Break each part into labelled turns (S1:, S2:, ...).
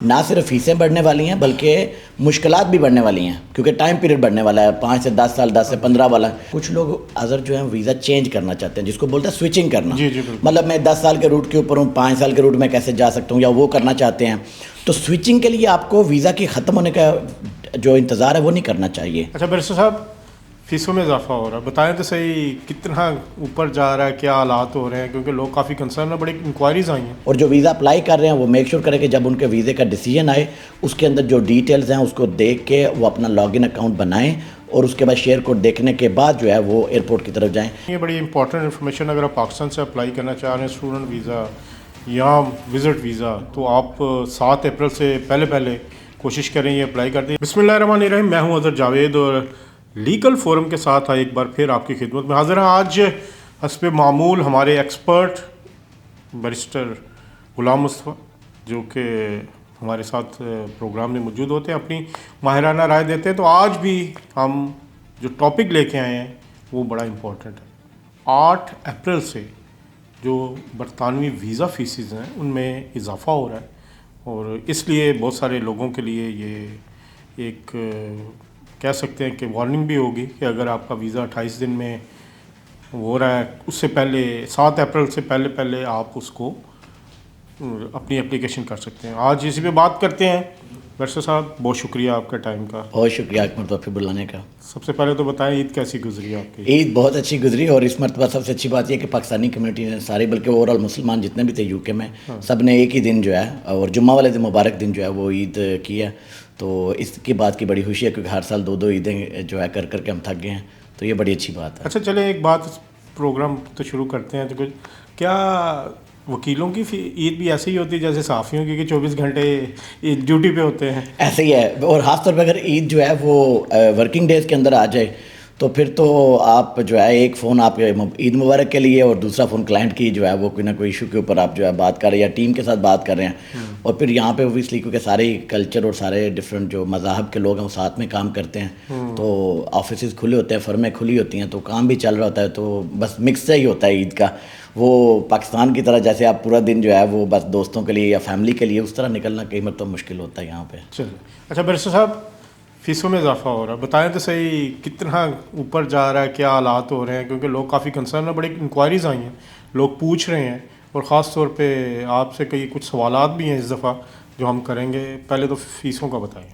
S1: نہ صرف فیسیں بڑھنے والی ہیں بلکہ مشکلات بھی بڑھنے والی ہیں، کیونکہ ٹائم پیریڈ بڑھنے والا ہے، 5 سے 10 سال، 10 سے 15 والا. کچھ لوگ اظہر جو ہیں ویزا چینج کرنا چاہتے ہیں، جس کو بولتا ہے سوئچنگ کرنا. مطلب میں 10 سال کے روٹ کے اوپر ہوں، 5 سال کے روٹ میں کیسے جا سکتا ہوں، یا وہ کرنا چاہتے ہیں. تو سوئچنگ کے لیے آپ کو ویزا کی ختم ہونے کا جو انتظار ہے وہ نہیں کرنا چاہیے.
S2: اچھا برسر صاحب، فیسوں میں اضافہ ہو رہا ہے، بتائیں تو صحیح کتنا اوپر جا رہا ہے، کیا حالات ہو رہے ہیں، کیونکہ لوگ کافی کنسرن ہیں، بڑی انکوائریز آئی ہیں.
S1: اور جو ویزا اپلائی کر رہے ہیں وہ میک شور کرے کہ جب ان کے ویزے کا ڈیسیجن آئے اس کے اندر جو ڈیٹیلز ہیں اس کو دیکھ کے وہ اپنا لاگ ان اکاؤنٹ بنائیں، اور اس کے بعد شیئر کوڈ دیکھنے کے بعد جو ہے وہ ایئرپورٹ کی طرف جائیں.
S2: یہ بڑی امپورٹنٹ انفارمیشن. اگر آپ پاکستان سے اپلائی کرنا چاہ رہے ہیں اسٹوڈنٹ ویزا یا وزٹ ویزا، تو آپ 7 اپریل سے پہلے کوشش کریں یہ اپلائی کر دیں. بسم اللہ الرحمن الرحیم. میں ہوں اظہر جاوید اور لیگل فورم کے ساتھ ایک بار پھر آپ کی خدمت میں حاضر ہیں. آج حسب معمول ہمارے ایکسپرٹ بیرسٹر غلام مصطفیٰ جو کہ ہمارے ساتھ پروگرام میں موجود ہوتے ہیں، اپنی ماہرانہ رائے دیتے ہیں. تو آج بھی ہم جو ٹاپک لے کے آئے ہیں وہ بڑا امپورٹنٹ ہے. 8 اپریل سے جو برطانوی ویزا فیسز ہیں ان میں اضافہ ہو رہا ہے، اور اس لیے بہت سارے لوگوں کے لیے یہ ایک کہہ سکتے ہیں کہ وارننگ بھی ہوگی کہ اگر آپ کا ویزا 28 دن میں ہو رہا ہے، اس سے پہلے 7 اپریل سے پہلے آپ اس کو اپنی اپلیکیشن کر سکتے ہیں. آج اسی پہ بات کرتے ہیں. برسر صاحب بہت شکریہ آپ کا ٹائم کا.
S1: بہت شکریہ ایک مرتبہ پھر بلانے کا.
S2: سب سے پہلے تو بتائیں عید کیسی گزری آپ کی؟
S1: عید بہت اچھی گزری، اور اس مرتبہ سب سے اچھی بات یہ کہ پاکستانی کمیونٹی نے ساری، بلکہ اوور آل مسلمان جتنے بھی تھے یو کے میں، سب نے ایک ہی دن جو ہے، اور جمعہ والے دن مبارک دن جو ہے وہ عید کی ہے. تو اس کی بات کی بڑی خوشی ہے، کیونکہ ہر سال 2 عیدیں جو ہے کر کے ہم تھک گئے ہیں، تو یہ بڑی اچھی بات ہے.
S2: اچھا چلیں ایک بات، پروگرام تو شروع کرتے ہیں. تو کیا وکیلوں کی عید بھی ایسے ہی ہوتی ہے جیسے صحافیوں کی، کہ 24 گھنٹے ڈیوٹی پہ ہوتے ہیں؟
S1: ایسے ہی ہے، اور خاص طور پہ اگر عید جو ہے وہ ورکنگ ڈیز کے اندر آ جائے تو پھر تو آپ جو ہے ایک فون آپ عید مبارک کے لیے، اور دوسرا فون کلائنٹ کی جو ہے وہ کوئی نہ کوئی ایشو کے اوپر آپ جو ہے بات کر رہے ہیں یا ٹیم کے ساتھ بات کر رہے ہیں. اور پھر یہاں پہ اوبویسلی کیونکہ سارے کلچر اور سارے ڈفرینٹ جو مذاہب کے لوگ ہیں وہ ساتھ میں کام کرتے ہیں، تو آفیسز کھلے ہوتے ہیں، فرمیں کھلی ہوتی ہیں، تو کام بھی چل رہا ہوتا ہے. تو بس مکس سے ہی ہوتا ہے عید کا. وہ پاکستان کی طرح جیسے آپ پورا دن جو ہے وہ بس دوستوں کے لیے یا فیملی کے لیے، اس طرح نکلنا کئی مرتبہ مشکل ہوتا ہے یہاں پہ.
S2: چلیں. اچھا برسر صاحب، فیسوں میں اضافہ ہو رہا ہے، بتائیں تو صحیح کتنا اوپر جا رہا ہے، کیا حالات ہو رہے ہیں، کیونکہ لوگ کافی کنسرن ہیں، بڑی انکوائریز آئی ہیں، لوگ پوچھ رہے ہیں، اور خاص طور پہ آپ سے کچھ سوالات بھی ہیں اس دفعہ جو ہم کریں گے. پہلے تو فیسوں کا بتائیں.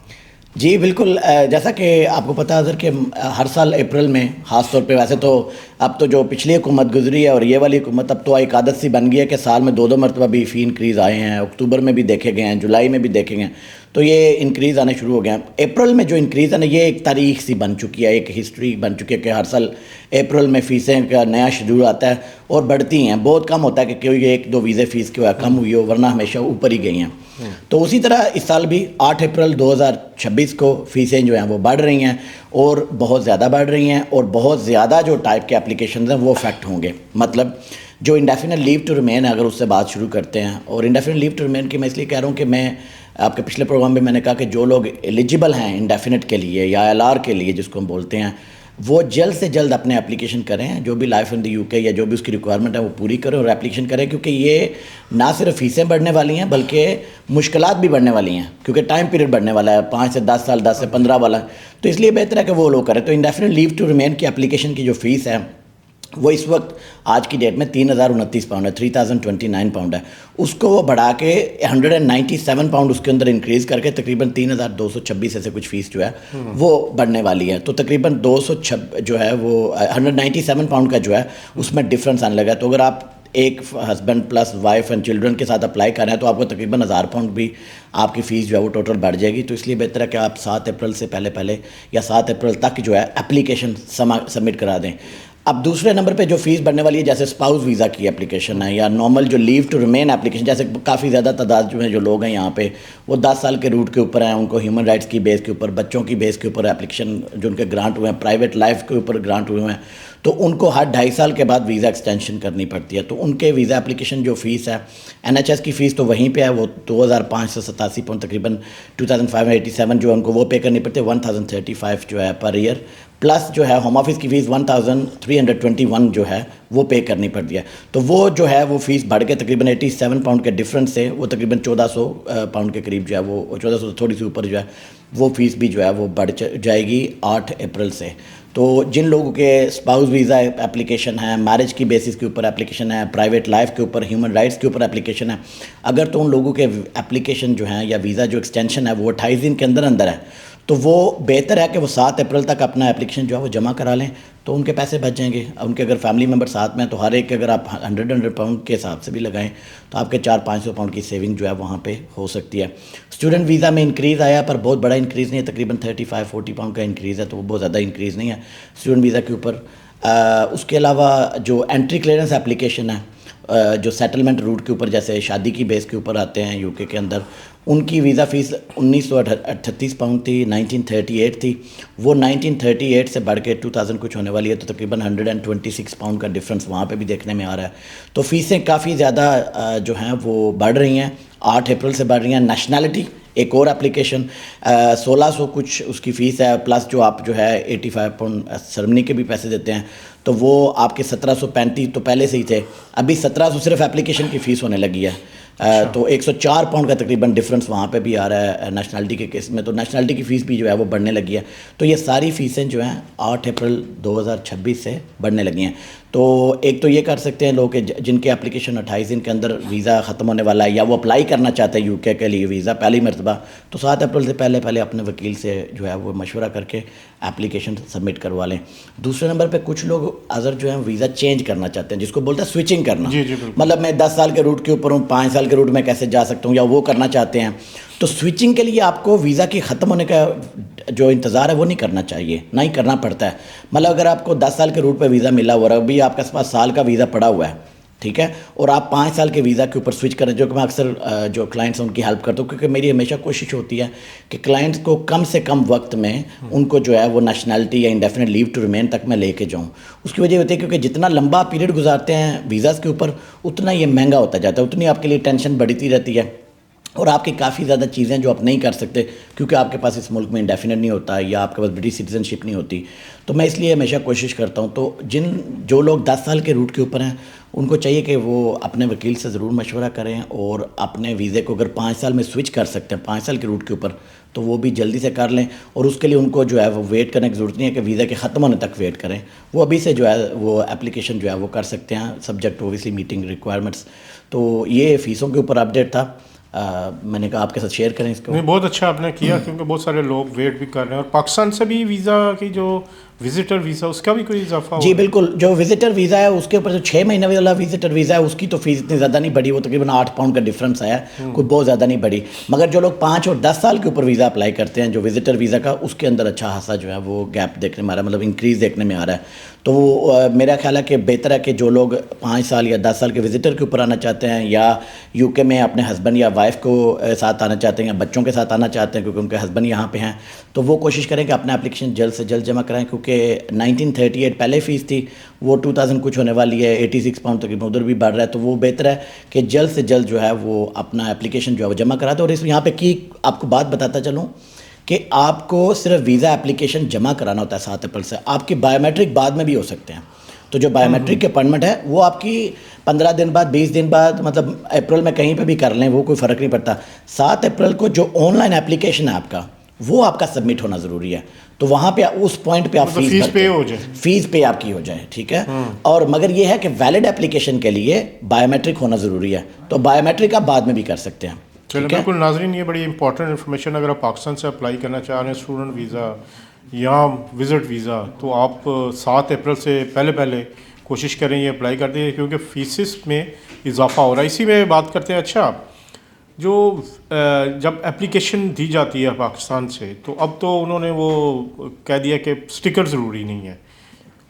S1: جی بالکل، جیسا کہ آپ کو پتہ ہے کہ ہر سال اپریل میں خاص طور پہ، ویسے تو اب تو جو پچھلی حکومت گزری ہے اور یہ والی حکومت، اب تو ایک عادت سی بن گئی ہے کہ سال میں 2 مرتبہ بھی فی انکریز آئے ہیں. اکتوبر میں بھی دیکھے گئے ہیں، جولائی میں بھی دیکھے گئے ہیں، تو یہ انکریز آنے شروع ہو گئے ہیں. اپریل میں جو انکریز ہے نا، یہ ایک تاریخ سی بن چکی ہے، ایک ہسٹری بن چکی ہے کہ ہر سال اپریل میں فیسیں کا نیا شیڈول آتا ہے اور بڑھتی ہیں. بہت کم ہوتا ہے کہ کوئی 1-2 ویزے فیس کی کم ہوئی ہو، ورنہ ہمیشہ اوپر ہی گئی ہیں. تو اسی طرح اس سال بھی 8 اپریل 2026 کو فیسیں جو ہیں وہ بڑھ رہی ہیں، اور بہت زیادہ بڑھ رہی ہیں، اور بہت زیادہ جو ٹائپ کے اپلیکیشنز ہیں وہ افیکٹ ہوں گے. مطلب جو انڈیفینٹ لیو ٹو ریمین ہے، اگر اس سے بات شروع کرتے ہیں، اور انڈیفینٹ لیو ٹو ریمین کی میں اس لیے کہہ رہا ہوں کہ میں آپ کے پچھلے پروگرام میں نے کہا کہ جو لوگ ایلیجیبل ہیں انڈیفینٹ کے لیے یا LR کے لیے جس کو ہم بولتے ہیں، وہ جلد سے جلد اپنے اپلیکیشن کریں. جو بھی لائف ان دی UK یا جو بھی اس کی ریکوائرمنٹ ہے وہ پوری کریں اور اپلیکیشن کریں، کیونکہ یہ نہ صرف فیسیں بڑھنے والی ہیں بلکہ مشکلات بھی بڑھنے والی ہیں، کیونکہ ٹائم پیریڈ بڑھنے والا ہے، 5 سے 10 سال، 10 سے 15 والا. تو اس لیے بہتر ہے کہ وہ لوگ کریں. تو انڈیفینٹ لیو ٹو ریمین کی اپلیکیشن کی جو فیس ہے وہ اس وقت آج کی ڈیٹ میں 3029 پاؤنڈ ہے، 3029 پاؤنڈ ہے. اس کو وہ بڑھا کے 197 پاؤنڈ اس کے اندر انکریز کر کے تقریباً 3226 ایسے کچھ فیس جو ہے وہ بڑھنے والی ہے. تو تقریباً 206 جو ہے وہ 197 پاؤنڈ کا جو ہے اس میں ڈفرینس آنے لگا. تو اگر آپ ایک husband plus wife and children کے ساتھ اپلائی کر رہے ہیں تو آپ کو تقریباً 1000 پاؤنڈ بھی آپ کی فیس جو ہے وہ ٹوٹل بڑھ جائے گی. تو اس لیے بہتر ہے کہ آپ 7 اپریل سے پہلے یا 7 اپریل تک جو ہے اپلیکیشن سبمٹ کرا دیں. اب دوسرے نمبر پہ جو فیس بڑھنے والی ہے، جیسے اسپاؤس ویزا کی اپلیکیشن ہے یا نارمل جو لیو ٹو ریمین اپلیکیشن، جیسے کافی زیادہ تعداد جو ہیں جو لوگ ہیں یہاں پہ وہ 10 سال کے روٹ کے اوپر ہیں، ان کو ہیومن رائٹس کی بیس کے اوپر، بچوں کی بیس کے اوپر اپلیکیشن جو ان کے گرانٹ ہوئے ہیں، پرائیویٹ لائف کے اوپر گرانٹ ہوئے ہیں، تو ان کو ہر 2.5 سال کے بعد ویزا ایکسٹینشن کرنی پڑتی ہے. تو ان کے ویزا اپلیکیشن جو فیس ہے، NHS کی فیس تو وہیں پہ ہے، وہ 2587 پاؤنڈ تقریباً 2587 جو ہے ان کو وہ پے کرنی پڑتی ہے. 1035 جو ہے پر ایئر پلس جو ہے ہوم آفس کی فیس 1321 جو ہے وہ پے کرنی پڑتی ہے. تو وہ جو ہے وہ فیس بڑھ کے تقریباً 87 پاؤنڈ کے ڈفرنس سے وہ تقریباً 1400 پاؤنڈ کے قریب جو ہے وہ 1400 سے تھوڑی سی اوپر جو ہے وہ فیس بھی جو ہے وہ بڑھ جائے گی 8 اپریل سے. تو جن لوگوں کے اسپاؤس ویزا اپلیکیشن ہے, میرج کی بیسس کے اوپر اپلیکیشن ہے, پرائیویٹ لائف کے اوپر, ہیومن رائٹس کے اوپر اپلیکیشن ہے, اگر تو ان لوگوں کے اپلیکیشن جو ہیں یا ویزا جو ایکسٹینشن ہے وہ 28 دن کے اندر ہے, تو وہ بہتر ہے کہ وہ 7 اپریل تک اپنا اپلیکیشن جو ہے وہ جمع کرا لیں, تو ان کے پیسے بچ جائیں گے. ان کے اگر فیملی ممبر ساتھ میں ہیں تو ہر ایک اگر آپ 100 پاؤنڈ کے حساب سے بھی لگائیں تو آپ کے 400-500 پاؤنڈ کی سیونگ جو ہے وہاں پہ ہو سکتی ہے. اسٹوڈنٹ ویزا میں انکریز آیا پر بہت بڑا انکریز نہیں ہے, تقریباً 35-40 پاؤنڈ کا انکریز ہے, تو وہ بہت زیادہ انکریز نہیں ہے اسٹوڈنٹ ویزا کے اوپر. اس کے علاوہ جو انٹری کلیئرنس اپلیکیشن ہے, جو سیٹلمنٹ روٹ کے اوپر جیسے شادی کی بیس کے اوپر آتے ہیں UK کے اندر, ان کی ویزا فیس 1938 پاؤنڈ تھی, 1938 تھی, وہ 1938 سے بڑھ کے 2000 کچھ ہونے والی ہے, تو تقریباً 126 پاؤنڈ کا ڈفرنس وہاں پہ بھی دیکھنے میں آ رہا ہے. تو فیسیں کافی زیادہ جو ہیں وہ بڑھ رہی ہیں, 8 اپریل سے بڑھ رہی ہیں. نیشنلٹی ایک اور اپلیکیشن 1600 کچھ اس کی فیس ہے, پلس جو آپ جو ہے 85 پاؤنڈ سرمنی کے بھی پیسے دیتے ہیں, تو وہ آپ کے 1735 تو پہلے سے ہی تھے, ابھی 1700 صرف اپلیکیشن کی فیس ہونے لگی ہے. تو 104 پاؤنڈ کا تقریباً ڈفرنس وہاں پہ بھی آ رہا ہے نیشنلٹی کے کیس میں, تو نیشنلٹی کی فیس بھی جو ہے وہ بڑھنے لگی ہے. تو یہ ساری فیسیں جو ہیں 8 اپریل 2026 سے بڑھنے لگی ہیں. تو ایک تو یہ کر سکتے ہیں لوگ کہ جن کے اپلیکیشن 28 دن کے اندر ویزا ختم ہونے والا ہے یا وہ اپلائی کرنا چاہتے ہیں UK کے لیے ویزا پہلی مرتبہ, تو 7 اپریل سے پہلے اپنے وکیل سے جو ہے وہ مشورہ کر کے اپلیکیشن سبمٹ کروا لیں. دوسرے نمبر پہ کچھ لوگ اگر جو ہے ویزا چینج کرنا چاہتے ہیں, جس کو بولتے ہیں سوئچنگ کرنا, مطلب میں 10 سال کے روٹ کے اوپر ہوں, 5 سال کے روٹ میں کیسے جا سکتا ہوں, یا وہ کرنا چاہتے ہیں, تو سوئچنگ کے لیے آپ کو ویزا کے ختم ہونے کا جو انتظار ہے وہ نہیں کرنا چاہیے, نہ ہی کرنا پڑتا ہے. مطلب اگر آپ کو 10 سال کے روٹ پہ ویزا ملا ہوا ہے, ابھی آپ کے پاس سال کا ویزا پڑا ہوا ہے, ٹھیک ہے, اور آپ 5 سال کے ویزا کے اوپر سوئچ کریں, جو کہ میں اکثر جو کلائنٹس ہیں ان کی ہیلپ کرتا ہوں, کیونکہ میری ہمیشہ کوشش ہوتی ہے کہ کلائنٹس کو کم سے کم وقت میں ان کو جو ہے وہ نیشنلٹی یا انڈیفینٹ لیو ٹو ریمین تک میں لے کے جاؤں. اس کی وجہ ہوتی ہے کیونکہ جتنا لمبا پیریڈ گزارتے ہیں ویزاز کے اوپر اتنا یہ مہنگا ہوتا جاتا ہے, اتنی آپ کے لیے ٹینشن بڑھتی رہتی ہے, اور آپ کی کافی زیادہ چیزیں جو آپ نہیں کر سکتے کیونکہ آپ کے پاس اس ملک میں انڈیفینٹ نہیں ہوتا یا آپ کے پاس برٹش سٹیزن شپ نہیں ہوتی. تو میں اس لیے ہمیشہ کوشش کرتا ہوں. تو جو لوگ 10 سال کے روٹ کے اوپر ہیں ان کو چاہیے کہ وہ اپنے وکیل سے ضرور مشورہ کریں, اور اپنے ویزے کو اگر 5 سال میں سوئچ کر سکتے ہیں 5 سال کے روٹ کے اوپر, تو وہ بھی جلدی سے کر لیں. اور اس کے لیے ان کو جو ہے وہ ویٹ کرنے کی ضرورت نہیں ہے کہ ویزا کے ختم ہونے تک ویٹ کریں, وہ ابھی سے جو ہے وہ اپلیکیشن جو ہے وہ کر سکتے ہیں, سبجیکٹ اوبویسلی میٹنگ ریکوائرمنٹس. تو یہ فیسوں کے اوپر اپڈیٹ تھا, میں نے کہا آپ کے ساتھ شیئر کریں اس کو.
S2: نہیں, بہت اچھا آپ نے کیا, کیونکہ بہت سارے لوگ ویٹ بھی کر رہے ہیں. اور پاکستان سے بھی ویزا کی جو وزٹر ویزا اس کا بھی کوئی اضافہ؟
S1: جی بالکل, جو وزٹر ویزا ہے اس کے اوپر جو 6 مہینے والا وزٹر ویزا ہے اس کی تو فیس اتنی زیادہ نہیں بڑھی, وہ تقریباً 8 پاؤنڈ کا ڈفرنس آیا, کوئی بہت زیادہ نہیں بڑھی. مگر جو لوگ 5 اور 10 سال کے اوپر ویزا اپلائی کرتے ہیں جو وزٹر ویزا کا, اس کے اندر اچھا خاصا جو ہے وہ گیپ دیکھنے میں آ رہا ہے, مطلب انکریز دیکھنے میں آ رہا ہے. تو میرا خیال ہے کہ بہتر ہے کہ جو لوگ 5 سال یا 10 سال کے وزٹر کے اوپر آنا چاہتے ہیں یا UK میں اپنے ہسبینڈ یا وائف کو ساتھ آنا چاہتے ہیں یا بچوں کے ساتھ آنا چاہتے ہیں کیونکہ ان کے ہسبینڈ یہاں پہ ہیں, تو وہ کوشش کریں کہ اپنا اپلیکیشن جلد سے جلد جمع کرائیں, کیونکہ 1938 پہلے فیس تھی, وہ 2000 کچھ ہونے والی ہے, 86 پاؤنڈ تقریباً ادھر بھی بڑھ رہا ہے. تو وہ بہتر ہے کہ جلد سے جلد جو ہے وہ اپنا اپلیکیشن جو ہے وہ جمع کراتے. اور اس یہاں پہ کی آپ کو بات بتاتا چلوں کہ آپ کو صرف ویزا اپلیکیشن جمع کرانا ہوتا ہے 7 اپریل سے, آپ کی بایو میٹرک بعد میں بھی ہو سکتے ہیں. تو جو بایو میٹرک کے اپائنٹمنٹ ہے وہ آپ کی 15 دن بعد 20 دن بعد, مطلب اپریل میں کہیں پہ بھی کر لیں, وہ کوئی فرق نہیں پڑتا. 7 اپریل کو جو آن لائن اپلیکیشن ہے آپ کا وہ آپ کا سبمٹ ہونا ضروری ہے, تو وہاں پہ اس پوائنٹ پہ آپ
S2: فیس پے ہو جائے,
S1: فیس پے آپ کی ہو جائے, ٹھیک ہے. اور مگر یہ ہے کہ ویلڈ اپلیکیشن کے لیے بایو میٹرک ہونا ضروری ہے, تو بایو میٹرک آپ بعد میں بھی کر سکتے ہیں.
S2: چلو بالکل ناظرین, یہ بڑی امپورٹنٹ انفارمیشن. اگر آپ پاکستان سے اپلائی کرنا چاہ رہے ہیں اسٹوڈنٹ ویزا یا وزٹ ویزا, تو آپ 7 اپریل سے پہلے کوشش کریں یہ اپلائی کر دیں, کیونکہ فیسز میں اضافہ ہو رہا ہے. اسی میں بات کرتے ہیں. اچھا, جو جب اپلیکیشن دی جاتی ہے پاکستان سے, تو اب تو انہوں نے وہ کہہ دیا کہ اسٹکر ضروری نہیں ہے,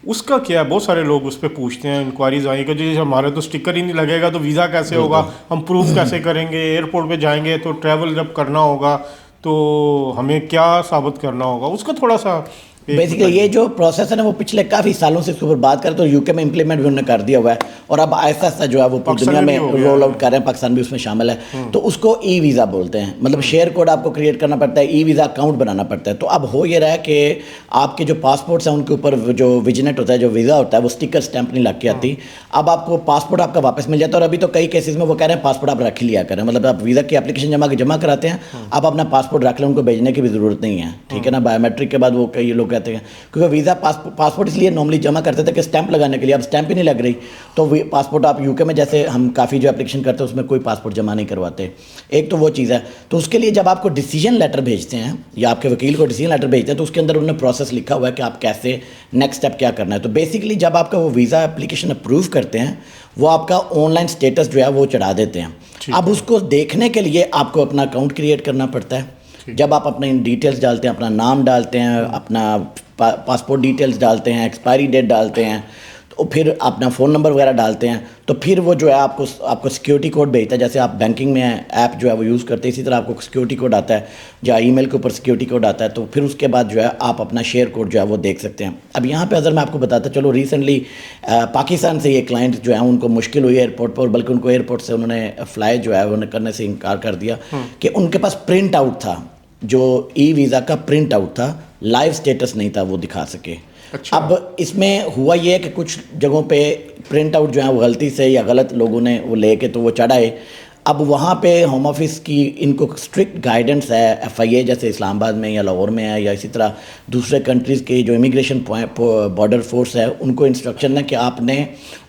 S2: اس کا کیا ہے؟ بہت سارے لوگ اس پہ پوچھتے ہیں, انکوائریز آئیں کہ جی ہمارے تو اسٹکر ہی نہیں لگے گا تو ویزا کیسے ہوگا, ہم پروف کیسے کریں گے, ایئرپورٹ پہ جائیں گے تو ٹریول جب کرنا ہوگا تو ہمیں کیا ثابت کرنا ہوگا. اس کا تھوڑا سا
S1: بیسیکلی یہ جو پروسیس ہے نا وہ پچھلے کافی سالوں سے اس کے اوپر بات کرتے تو یو کے میں امپلیمنٹ بھی انہوں نے کر دیا ہوا ہے اور اب آہستہ آہستہ جو ہے وہ پوری دنیا میں رول آؤٹ کر رہے ہیں. پاکستان بھی اس میں شامل ہے. تو اس کو ای ویزا بولتے ہیں, مطلب شیئر کوڈ آپ کو کریٹ کرنا پڑتا ہے, ای ویزا اکاؤنٹ بنانا پڑتا ہے. تو اب ہو یہ رہا ہے کہ آپ کے جو پاسپورٹس ہیں ان کے اوپر جو وجنٹ ہوتا ہے, جو ویزا ہوتا ہے, وہ اسٹیکر اسٹیمپ نہیں لگ کے آتی. اب آپ کو پاسپورٹ آپ کا واپس مل جاتا ہے. اور ابھی تو کئی کیسز میں وہ کہہ رہے ہیں پاسپورٹ آپ رکھ لیا کریں, مطلب آپ ویزا کی اپلیکیشن جمع کراتے ہیں, آپ اپنا پاسپورٹ رکھ لیں, ان کو بھیجنے کی بھی ضرورت نہیں ہے. ٹھیک ہے نا, بایو میٹرک کے بعد وہ کئی لوگ کہتے ہیں کیونکہ ویزا پاسپورٹ اس لیے نارملی جمع کرتے تھے کہ اسٹیمپ لگانے کے لیے, اب اسٹیمپ ہی نہیں لگ رہی. تو پاسپورٹ آپ یو کے میں جیسے ہم کافی جو اپلیکیشن کرتے ہیں اس میں کوئی پاسپورٹ جمع نہیں کرواتے. ایک تو وہ چیز ہے. تو اس کے لیے جب آپ کو ڈیسیجن لیٹر بھیجتے ہیں یا آپ کے وکیل کو ڈیسیجن لیٹر بھیجتے ہیں تو اس کے اندر انہوں نے پروسیس لکھا ہوا ہے کہ آپ کیسے نیکسٹ اسٹیپ کیا کرنا ہے. تو بیسیکلی جب آپ کا وہ ویزا اپلیکیشن اپروو کرتے ہیں وہ آپ کا آن لائن اسٹیٹس جو ہے وہ چڑھا دیتے ہیں. اب اس کو دیکھنے کے لیے آپ کو اپنا اکاؤنٹ کریٹ کرنا پڑتا ہے. جب آپ اپنے ڈیٹیلز ڈالتے ہیں, اپنا نام ڈالتے ہیں, اپنا پاسپورٹ ڈیٹیلز ڈالتے ہیں, ایکسپائری ڈیٹ ڈالتے ہیں, تو پھر اپنا فون نمبر وغیرہ ڈالتے ہیں, تو پھر وہ جو ہے آپ کو سیکیورٹی کوڈ بھیجتا ہے. جیسے آپ بینکنگ میں ایپ جو ہے وہ یوز کرتے ہیں اسی طرح آپ کو سیکیورٹی کوڈ آتا ہے, یا ای میل کے اوپر سیکیورٹی کوڈ آتا ہے. تو پھر اس کے بعد جو ہے آپ اپنا شیئر کوڈ جو ہے وہ دیکھ سکتے ہیں. اب یہاں پہ اگر میں آپ کو بتاتا چلو, ریسنٹلی پاکستان سے یہ کلائنٹ جو ہیں ان کو مشکل ہوئی ایئرپورٹ پر, بلکہ ان کو ایئرپورٹ سے انہوں نے فلائی جو ہے انہوں نے کرنے سے انکار کر دیا کہ ان کے پاس پرنٹ آؤٹ تھا, جو ای ویزا کا پرنٹ آؤٹ تھا, لائیو سٹیٹس نہیں تھا وہ دکھا سکے. اب اس میں ہوا یہ کہ کچھ جگہوں پہ پرنٹ آؤٹ جو ہے وہ غلطی سے یا غلط لوگوں نے وہ لے کے تو وہ چڑھائے. اب وہاں پہ ہوم آفس کی ان کو اسٹرکٹ گائیڈنس ہے, ایف آئی اے جیسے اسلام آباد میں یا لاہور میں ہے, یا اسی طرح دوسرے کنٹریز کے جو امیگریشن بارڈر فورس ہے ان کو انسٹرکشن ہے کہ آپ نے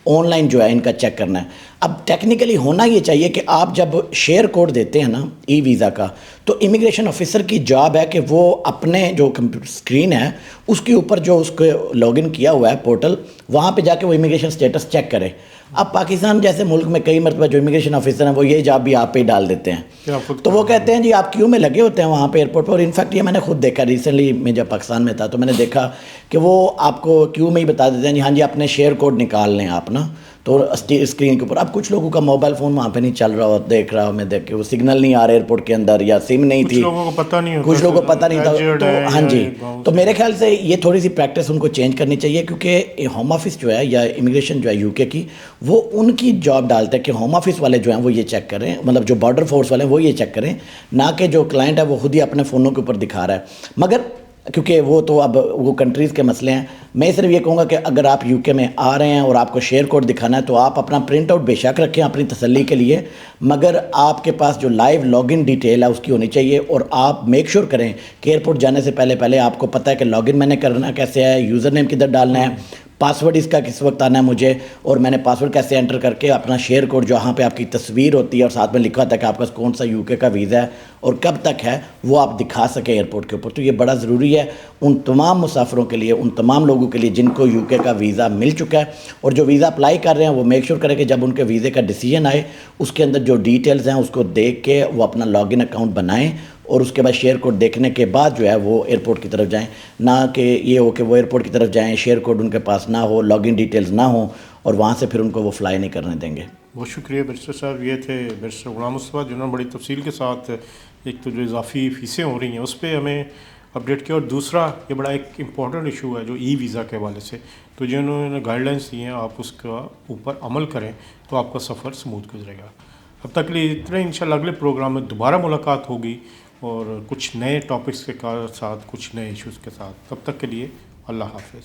S1: آن لائن جو ہے ان کا چیک کرنا ہے. اب ٹیکنیکلی ہونا یہ چاہیے کہ آپ جب شیئر کوڈ دیتے ہیں نا ای ویزا کا, تو امیگریشن آفیسر کی جاب ہے کہ وہ اپنے جو کمپیوٹر اسکرین ہے اس کے اوپر جو اس کو لاگ ان کیا ہوا ہے پورٹل, وہاں پہ جا کے وہ امیگریشن اسٹیٹس چیک کرے. اب پاکستان جیسے ملک میں کئی مرتبہ جو امیگریشن آفیسر ہیں وہ یہ جاب بھی آپ پہ ہی ڈال دیتے ہیں. تو وہ کہتے ہیں جی آپ کیوں میں لگے ہوتے ہیں وہاں پہ ایئرپورٹ پہ. اور انفیکٹ یہ میں نے خود دیکھا, ریسنٹلی میں جب پاکستان میں تھا تو میں نے دیکھا کہ وہ آپ کو کیوں میں ہی بتا دیتے ہیں جی ہاں جی اپنے شیئر کوڈ نکال لیں آپ نا, تو اسکرین کے اوپر. اب کچھ لوگوں کا موبائل فون وہاں پہ نہیں چل رہا ہو, دیکھ رہا ہوں میں دیکھ کے وہ سگنل نہیں آ رہا ایئرپورٹ کے اندر, یا سم نہیں تھی,
S2: کچھ لوگوں کو پتہ نہیں ہوتا,
S1: کچھ لوگوں کو پتہ نہیں تھا. تو ہاں جی, تو میرے خیال سے یہ تھوڑی سی پریکٹس ان کو چینج کرنی چاہیے, کیونکہ ہوم آفس جو ہے یا امیگریشن جو ہے یو کے کی, وہ ان کی جاب ڈالتا ہے کہ ہوم آفس والے جو ہیں وہ یہ چیک کریں, مطلب جو بارڈر فورس والے ہیں وہ یہ چیک کریں, نہ کہ جو کلائنٹ ہے وہ خود ہی اپنے فونوں کے اوپر دکھا رہا ہے. مگر کیونکہ وہ تو اب وہ کنٹریز کے مسئلے ہیں, میں صرف یہ کہوں گا کہ اگر آپ یو کے میں آ رہے ہیں اور آپ کو شیئر کوڈ دکھانا ہے تو آپ اپنا پرنٹ آؤٹ بے شک رکھیں اپنی تسلی کے لیے, مگر آپ کے پاس جو لائیو لاگ ان ڈیٹیل ہے اس کی ہونی چاہیے. اور آپ میک شور کریں کہ ایئرپورٹ جانے سے پہلے آپ کو پتہ ہے کہ لاگ ان میں نے کرنا کیسے ہے, یوزر نیم کدھر ڈالنا ہے, پاسورڈ اس کا کس وقت آنا ہے مجھے, اور میں نے پاسورڈ کیسے انٹر کر کے اپنا شیئر کوڈ جہاں پہ آپ کی تصویر ہوتی ہے اور ساتھ میں لکھا ہوتا ہے کہ آپ کا کون سا یو کے کا ویزا ہے اور کب تک ہے, وہ آپ دکھا سکیں ایئرپورٹ کے اوپر. تو یہ بڑا ضروری ہے ان تمام مسافروں کے لیے, ان تمام لوگوں کے لیے جن کو یو کے کا ویزا مل چکا ہے, اور جو ویزا اپلائی کر رہے ہیں وہ میک شور کریں کہ جب ان کے ویزے کا ڈیسیجن آئے اس کے اندر جو ڈیٹیلز ہیں اس کو دیکھ کے وہ اپنا لاگ ان اکاؤنٹ بنائیں, اور اس کے بعد شیئر کوڈ دیکھنے کے بعد جو ہے وہ ایئرپورٹ کی طرف جائیں. نہ کہ یہ ہو کہ وہ ایئرپورٹ کی طرف جائیں, شیئر کوڈ ان کے پاس نہ ہو, لاگ ان ڈیٹیلز نہ ہوں, اور وہاں سے پھر ان کو وہ فلائی نہیں کرنے دیں گے.
S2: بہت شکریہ بیرسٹر صاحب. یہ تھے بیرسٹر غلام مصطفیٰ جنہوں نے بڑی تفصیل کے ساتھ ایک تو جو اضافی فیسیں ہو رہی ہیں اس پہ ہمیں اپڈیٹ کیا, اور دوسرا یہ بڑا ایک امپورٹنٹ ایشو ہے جو ای ویزا کے حوالے سے, تو جنہوں نے گائیڈ لائنس دی ہیں آپ اس کا اوپر عمل کریں تو آپ کا سفر سموتھ گزرے گا. اب تک کے لیے اتنا, انشاءاللہ اگلے پروگرام میں دوبارہ ملاقات ہوگی اور کچھ نئے ٹاپکس کے ساتھ, کچھ نئے ایشوز کے ساتھ. تب تک کے لیے اللہ حافظ.